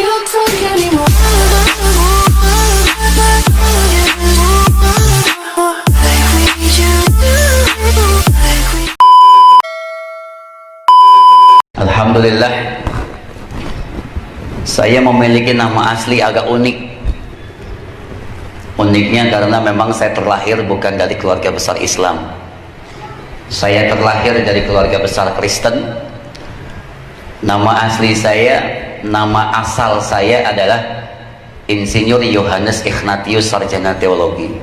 look like anymore. Like we used to, like we. Alhamdulillah, saya memiliki nama asli agak unik. Uniknya karena memang saya terlahir bukan dari keluarga besar Islam. Saya terlahir dari keluarga besar Kristen. Nama asli saya, nama asal saya adalah Insinyur Yohanes Ignatius Sarjana Teologi.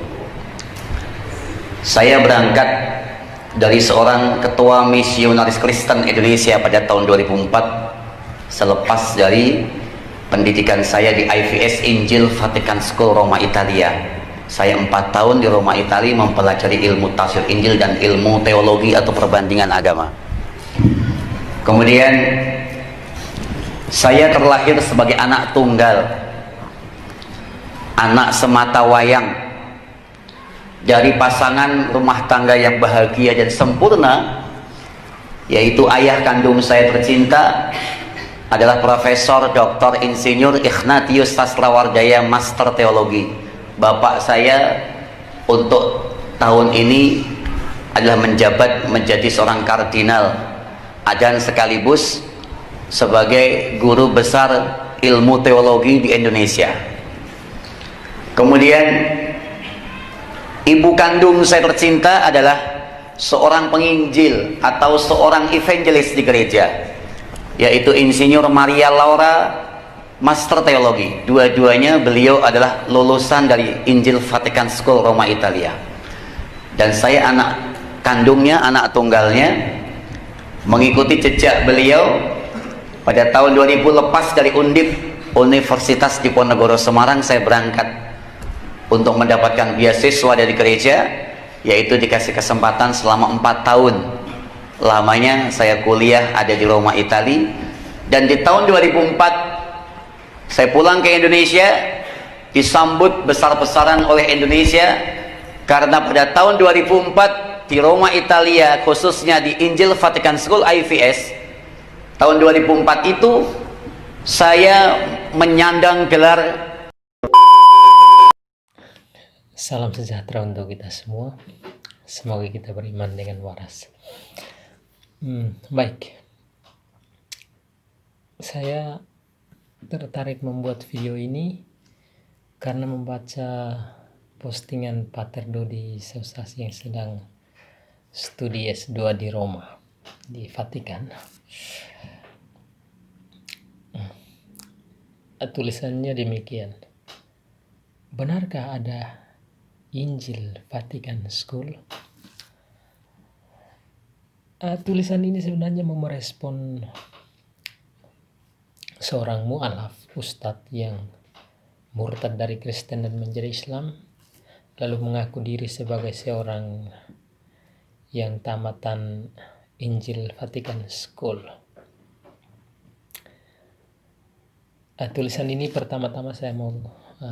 Saya berangkat dari seorang ketua misionaris Kristen Indonesia pada tahun 2004 selepas dari pendidikan saya di IVS Injil Vatican School Roma Italia. Saya 4 tahun di Roma Italia mempelajari ilmu tafsir Injil dan ilmu teologi atau perbandingan agama. Kemudian saya terlahir sebagai anak tunggal, anak semata wayang dari pasangan rumah tangga yang bahagia dan sempurna, yaitu ayah kandung saya tercinta adalah Profesor Dr. Insinyur Ignatius Sastrawardaya Master Teologi. Bapak saya untuk tahun ini adalah menjabat menjadi seorang kardinal dan sekaligus sebagai guru besar ilmu teologi di Indonesia. Kemudian ibu kandung saya tercinta adalah seorang penginjil atau seorang evangelis di gereja, yaitu Insinyur Maria Laura Master Teologi. Dua-duanya beliau adalah lulusan dari Injil Vatican School Roma Italia. Dan saya anak kandungnya, anak tunggalnya, mengikuti jejak beliau. Pada tahun 2000 lepas dari Undip Universitas Diponegoro Semarang, saya berangkat untuk mendapatkan beasiswa dari gereja, yaitu dikasih kesempatan selama 4 tahun lamanya saya kuliah ada di Roma Italia. Dan di tahun 2004 saya pulang ke Indonesia, disambut besar-besaran oleh Indonesia karena pada tahun 2004 di Roma Italia, khususnya di Injil Vatican School IVS, tahun 2004 itu saya menyandang gelar. Salam sejahtera untuk kita semua. Semoga kita beriman dengan waras. Baik, saya tertarik membuat video ini karena membaca postingan Pater Dodi Sausasi yang sedang studi S2 di Roma, di Vatikan. Tulisannya demikian: benarkah ada Injil Vatican School? Tulisan ini sebenarnya merespon seorang mu'alaf, ustadz yang murtad dari Kristen dan menjadi Islam, lalu mengaku diri sebagai seorang yang tamatan Injil Vatican School. Tulisan ini pertama-tama saya mau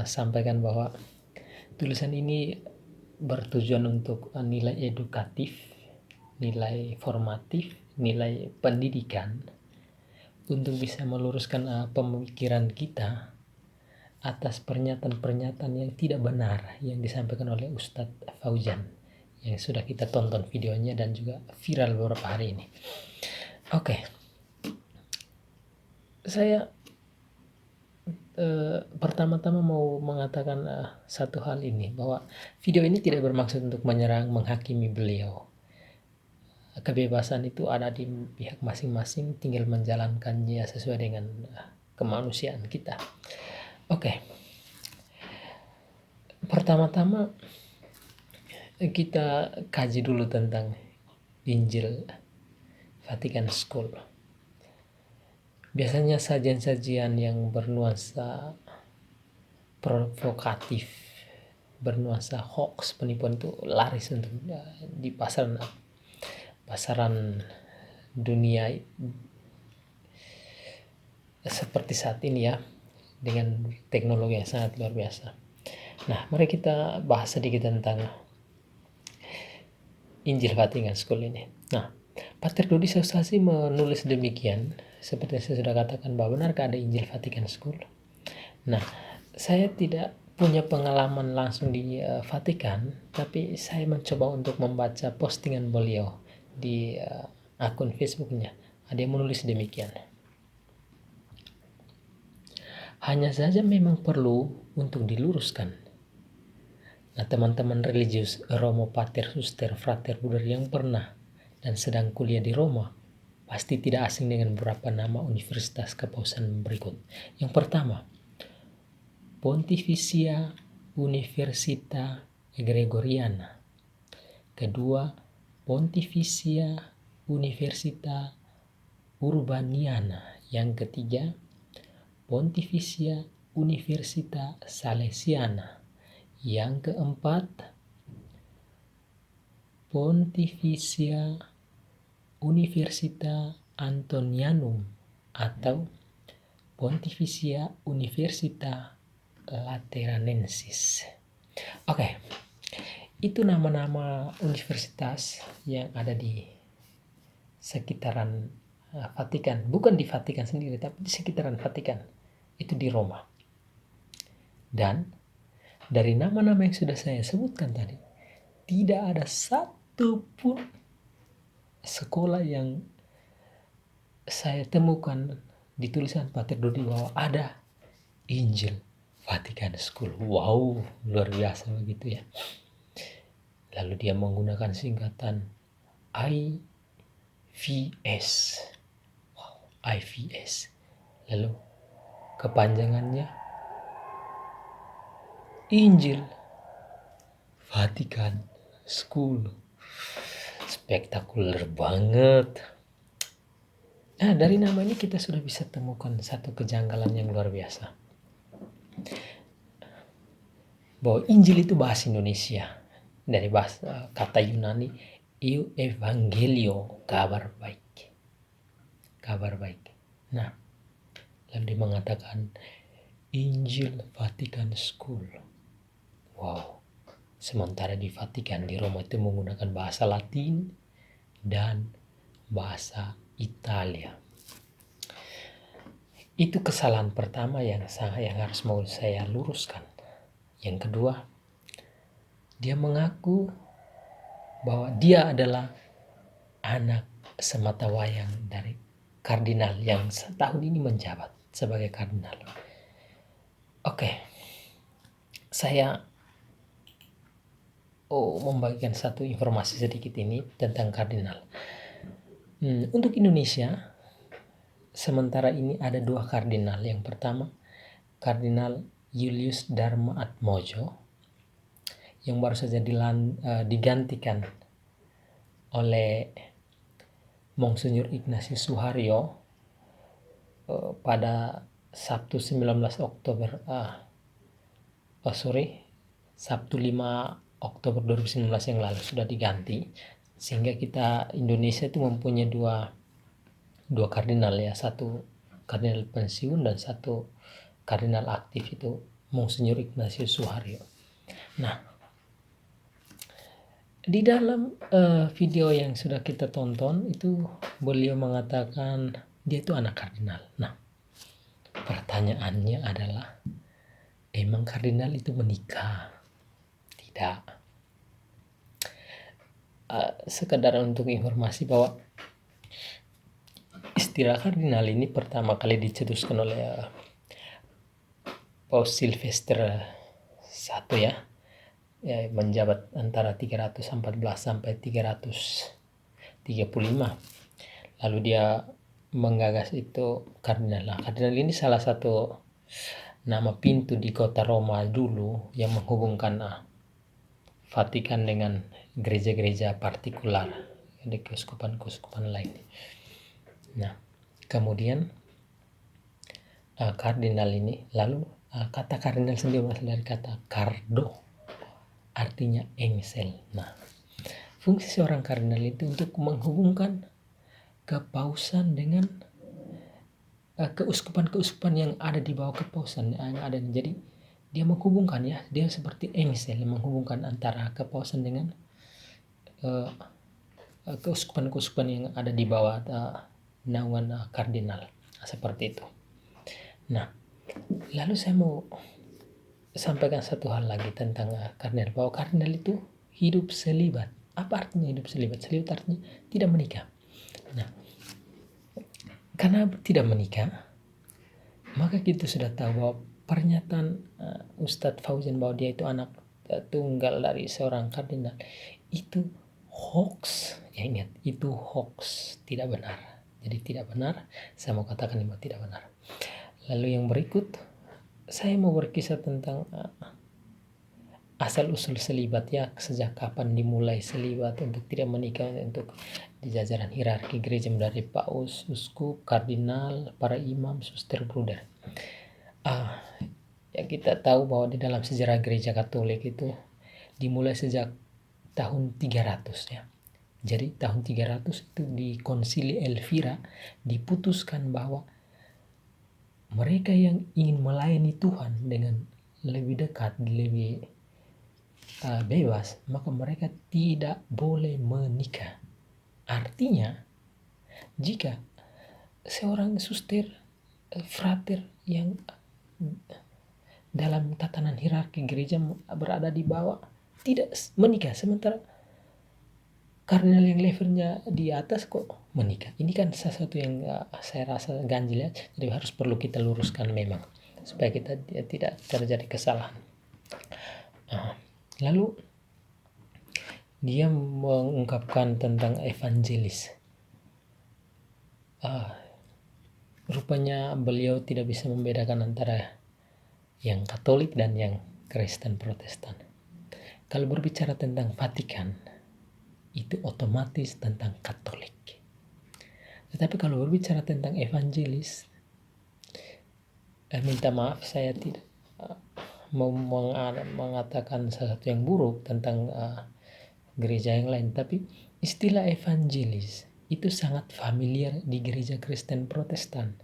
sampaikan bahwa tulisan ini bertujuan untuk nilai edukatif, nilai formatif, nilai pendidikan, untuk bisa meluruskan pemikiran kita atas pernyataan-pernyataan yang tidak benar yang disampaikan oleh Ustadz Fauzan yang sudah kita tonton videonya dan juga viral beberapa hari ini. Oke. Saya pertama-tama mau mengatakan satu hal ini, bahwa video ini tidak bermaksud untuk menyerang, menghakimi beliau. Kebebasan itu ada di pihak masing-masing, tinggal menjalankannya sesuai dengan kemanusiaan kita. Oke. Pertama-tama kita kaji dulu tentang Injil Vatican School. Biasanya sajian-sajian yang bernuansa provokatif, bernuansa hoax, penipuan itu laris untuk di pasaran dunia seperti saat ini ya, dengan teknologi yang sangat luar biasa. Nah, mari kita bahas sedikit tentang Injil Vatican School ini. Nah, Pater Dodi Sausasi menulis demikian, seperti yang saya sudah katakan, bahwa benarkah ada Injil Vatican School? Nah, saya tidak punya pengalaman langsung di Vatikan, tapi saya mencoba untuk membaca postingan beliau di akun Facebooknya. Ada yang menulis demikian. Hanya saja memang perlu untuk diluruskan. Nah, teman-teman religius Romo Pater Suster Frater Bruder yang pernah dan sedang kuliah di Roma pasti tidak asing dengan beberapa nama universitas kepausan berikut. Yang pertama, Pontificia Universita Gregoriana. Kedua, Pontificia Universita Urbaniana. Yang ketiga, Pontificia Universita Salesiana. Yang keempat, Pontificia Universita Antonianum atau Pontificia Universita Lateranensis. Oke, itu nama-nama universitas yang ada di sekitaran Vatikan. Bukan di Vatikan sendiri, tapi di sekitaran Vatikan. Itu di Roma. Dan dari nama-nama yang sudah saya sebutkan tadi, tidak ada satu pun sekolah yang saya temukan di tulisan Pater Dodi bahwa ada Injil Vatican School. Wow, luar biasa begitu ya. Lalu dia menggunakan singkatan IVS. Wow, IVS. Lalu kepanjangannya Injil Vatican School. Spektakuler banget. Nah, dari nama ini kita sudah bisa temukan satu kejanggalan yang luar biasa. Bahwa Injil itu bahasa Indonesia. Dari bahasa kata Yunani, Eu Evangelio, kabar baik. Kabar baik. Nah, lalu dia mengatakan Injil Vatican School. Wow. Sementara di Vatikan, di Roma itu menggunakan bahasa Latin dan bahasa Italia. Itu kesalahan pertama yang harus mau saya luruskan. Yang kedua, dia mengaku bahwa dia adalah anak sematawayang dari kardinal yang setahun ini menjabat sebagai kardinal. Oke, saya membagikan satu informasi sedikit ini tentang kardinal. Untuk Indonesia, sementara ini ada 2 kardinal. Yang pertama, Kardinal Julius Dharma Atmojo, yang baru saja digantikan oleh Monsinyur Ignatius Suharyo pada Sabtu 19 Oktober Sabtu 5 Oktober 2019 yang lalu sudah diganti, sehingga kita Indonesia itu mempunyai dua kardinal ya, satu kardinal pensiun dan satu kardinal aktif, itu Monsinyur Ignatius Suharyo. Nah, di dalam video yang sudah kita tonton itu beliau mengatakan dia itu anak kardinal. Nah, pertanyaannya adalah, emang kardinal itu menikah? Tidak. Sekedar untuk informasi bahwa istilah kardinal ini pertama kali dicetuskan oleh Paus Silvester I ya, menjabat antara 314 sampai 335. Lalu dia menggagas itu kardinal. Nah, kardinal ini salah satu nama pintu di kota Roma dulu yang menghubungkan Vatikan dengan gereja-gereja partikular di keuskupan-keuskupan lain. Nah, kemudian kardinal ini, lalu kata kardinal sendiri berasal dari kata cardo, artinya engsel. Nah, fungsi seorang kardinal itu untuk menghubungkan kepausan dengan keuskupan-keuskupan yang ada di bawah kepausan yang ada. Jadi dia menghubungkan ya, dia seperti engsel yang menghubungkan antara kepausan dengan keuskupan-keuskupan yang ada di bawah naungan kardinal, seperti itu. Nah, Lalu saya mau sampaikan satu hal lagi tentang kardinal, bahwa kardinal itu hidup selibat. Apa artinya hidup selibat? Selibat artinya tidak menikah. Nah, karena tidak menikah, maka kita sudah tahu bahwa pernyataan Ustadz Fauzan bahwa dia itu anak tunggal dari seorang kardinal itu hoax. Ya, ingat, itu hoax, tidak benar. Jadi tidak benar, saya mau katakan bahwa tidak benar. Lalu yang berikut, saya mau berkisah tentang asal usul selibat, ya, sejak kapan dimulai selibat untuk tidak menikah untuk di jajaran hierarki gereja, dari paus, uskup, kardinal, para imam, suster, bruder. Ya, kita tahu bahwa di dalam sejarah gereja Katolik itu dimulai sejak tahun 300, ya. Jadi tahun 300 itu di Konsili Elvira diputuskan bahwa mereka yang ingin melayani Tuhan dengan lebih dekat, lebih bebas, maka mereka tidak boleh menikah. Artinya, jika seorang suster, frater yang dalam tatanan hierarki gereja berada di bawah tidak menikah, sementara kardinal yang levelnya di atas kok menikah. Ini kan sesuatu yang saya rasa ganjil, ya. Jadi harus perlu kita luruskan memang, supaya kita tidak terjadi kesalahan. Lalu dia mengungkapkan tentang evangelis. Rupanya beliau tidak bisa membedakan antara yang Katolik dan yang Kristen Protestan. Kalau berbicara tentang Vatikan, itu otomatis tentang Katolik. Tetapi kalau berbicara tentang evangelis, minta maaf, saya tidak mau mengatakan sesuatu yang buruk tentang gereja yang lain, tapi istilah evangelis itu sangat familiar di gereja Kristen Protestan.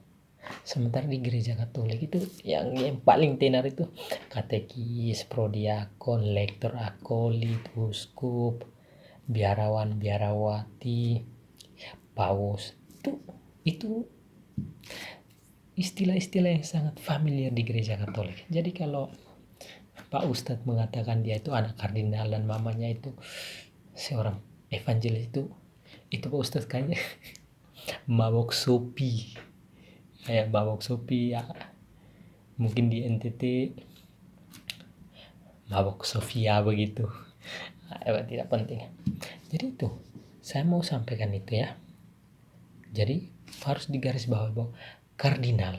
Sementara di gereja Katolik itu yang paling tenar itu katekis, prodiakon, lektor akolit, uskup, biarawan, biarawati, paus. Itu istilah-istilah yang sangat familiar di gereja Katolik. Jadi kalau Pak Ustadz mengatakan dia itu anak kardinal dan mamanya itu seorang evangelis, itu Pak Ustadz kayaknya mabok sopi. Kayak mabok sopi, ya. Mungkin di NTT mabok Sofia begitu. Tidak penting. Jadi itu saya mau sampaikan itu, ya. Jadi harus digarisbawahi bahwa kardinal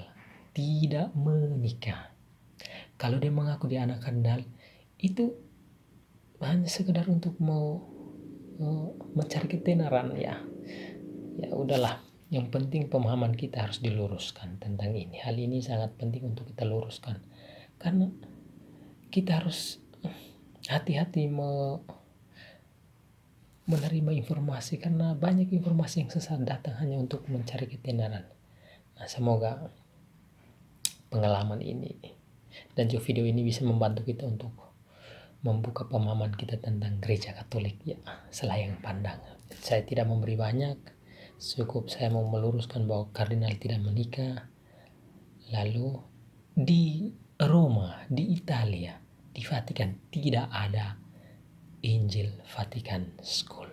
tidak menikah. Kalau dia mengaku dia anak kardinal, itu hanya sekedar untuk mau mencari ketenaran, ya. Ya udahlah. Yang penting pemahaman kita harus diluruskan tentang ini. Hal ini sangat penting untuk kita luruskan. Karena kita harus hati-hati menerima informasi, karena banyak informasi yang sesat datang hanya untuk mencari ketenaran. Nah, semoga pengalaman ini dan juga video ini bisa membantu kita untuk membuka pemahaman kita tentang gereja Katolik, ya, selayang pandang. Saya tidak memberi banyak, cukup saya mau meluruskan bahwa kardinal tidak menikah. Lalu di Roma, di Italia, di Vatikan tidak ada Injil Vatican School.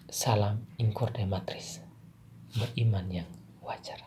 Salam in corde matris, beriman yang wajar.